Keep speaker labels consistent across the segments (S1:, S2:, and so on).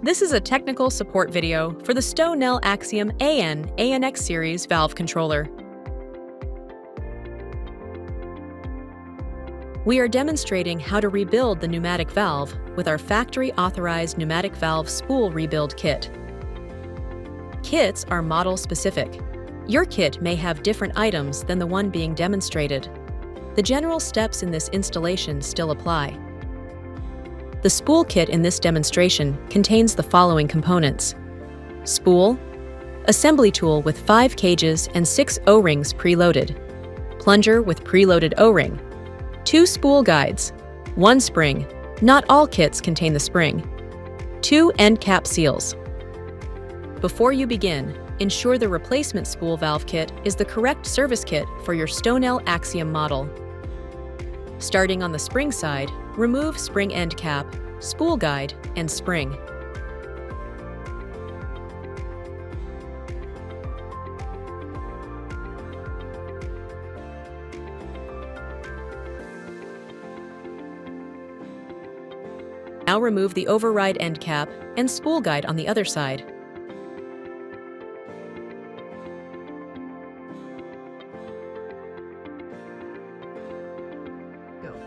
S1: This is a technical support video for the Stonel Axiom ANX series valve controller. We are demonstrating how to rebuild the pneumatic valve with our factory-authorized pneumatic valve spool rebuild kit. Kits are model-specific. Your kit may have different items than the one being demonstrated. The general steps in this installation still apply. The spool kit in this demonstration contains the following components: spool, assembly tool with 5 cages and 6 O-rings preloaded, plunger with preloaded O-ring, 2 spool guides, 1 spring, not all kits contain the spring, 2 end cap seals. Before you begin, ensure the replacement spool valve kit is the correct service kit for your Stonel Axiom model. Starting on the spring side, remove spring end cap, spool guide, and spring. Now remove the override end cap and spool guide on the other side.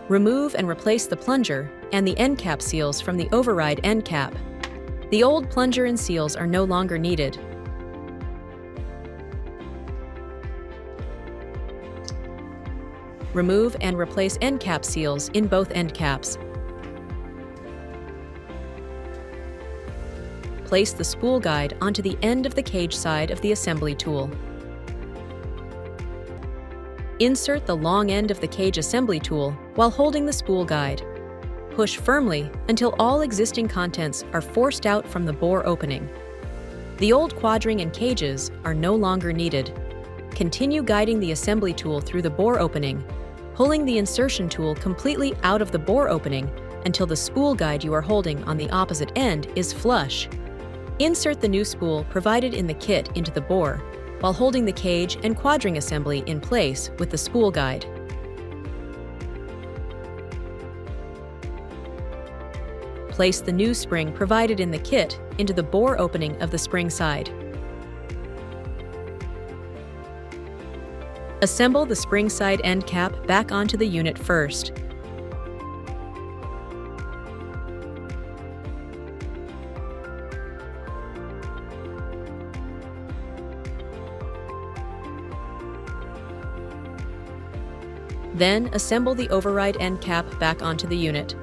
S1: Remove and replace the plunger and the end cap seals from the override end cap. The old plunger and seals are no longer needed. Remove and replace end cap seals in both end caps. Place the spool guide onto the end of the cage side of the assembly tool. Insert the long end of the cage assembly tool while holding the spool guide. Push firmly until all existing contents are forced out from the bore opening. The old quadring and cages are no longer needed. Continue guiding the assembly tool through the bore opening, pulling the insertion tool completely out of the bore opening until the spool guide you are holding on the opposite end is flush. Insert the new spool provided in the kit into the bore, while holding the cage and quadring assembly in place with the spool guide. Place the new spring provided in the kit into the bore opening of the spring side. Assemble the spring side end cap back onto the unit first. Then assemble the override end cap back onto the unit.